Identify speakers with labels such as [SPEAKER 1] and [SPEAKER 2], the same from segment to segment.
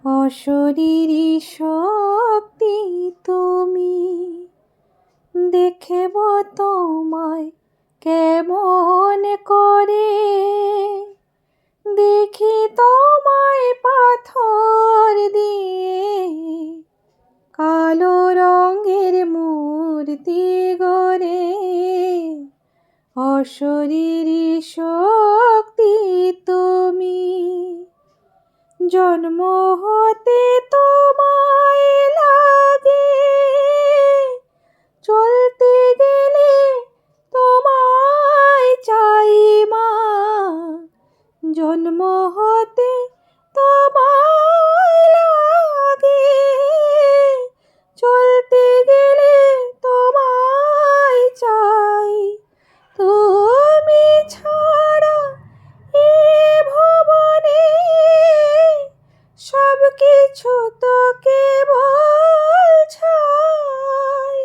[SPEAKER 1] অশরীরী শক্তি তুমি, দেখব তোমায় কেমন করে। দেখি তোমায় পাথর দিয়ে, কালো রঙের মূর্তি গড়ে। অশরীরী শক্তি তুমি, জন্ম হতে তোমায় লাগে, চলতে গেলে তোমায় চাই মা। জন্ম হতে তোমায় লাগে, চলতে গেলে তোমায় চাই। তুমি ছাড়া এ ভুবনে সব কিছু তো কেবল ছাই।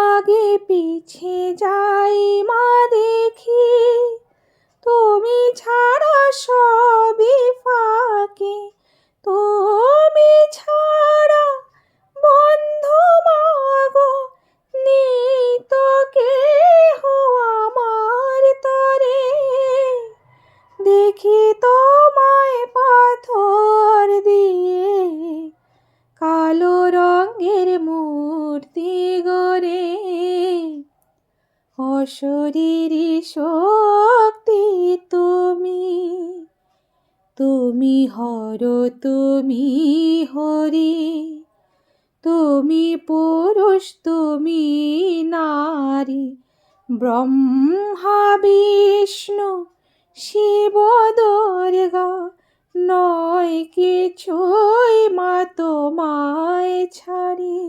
[SPEAKER 1] আগে পিছে যাই মা দেখি, তুমি ছাড়া সবই ফাঁকি। তুমি ছাড়া বন্ধু মাগো, নেই তো কেহ আমার তরে। দেখি তোমায় পাথর দিয়ে, কালো রঙের মূর্তি গড়ে। অশরীরী শক্তি তুমি, তুমি হর তুমি হরি, তুমি পুরুষ তুমি নারী। ব্রহ্মা বিষ্ণু শিব দুর্গা, নয় কিছুই মা তোমায় ছাড়ি।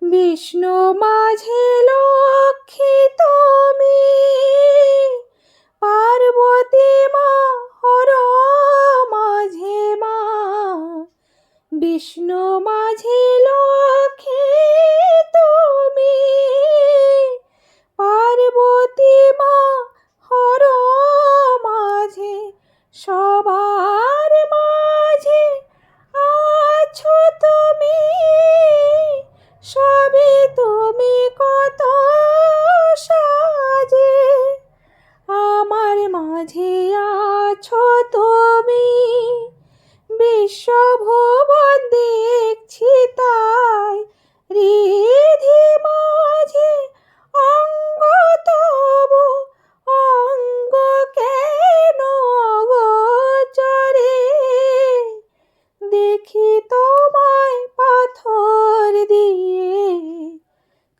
[SPEAKER 1] বিষ্ণু মাঝে লক্ষ্মী তুমি, পার্বতী মা হর মাঝে মা। বিষ্ণু মাঝে লক্ষ্মী তুমি, পার্বতী মা হর মাঝে। সবার মাঝে আছো তুমি, সবই তুমি কত সাজে। আমার মাঝে আছো তুমি, বিশ্বভুবন দেখছি তাই। হৃদি মাঝে অঙ্গ তবু, অঙ্গ কেন অগোচরে। দেখি তোমায় পাথর দিয়ে,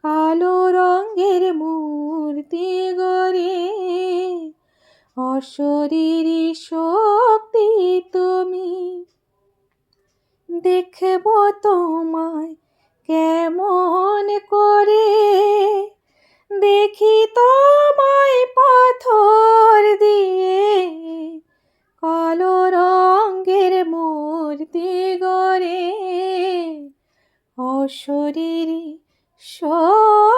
[SPEAKER 1] কালো রঙের মূর্তি গড়ে। অশরীরী শক্তি তুমি, দেখব তোমায় কেমন করে। দেখি তোমায় পাথর দিয়ে, কালো রঙের মূর্তি গড়ে। অশরীরী শক্তি।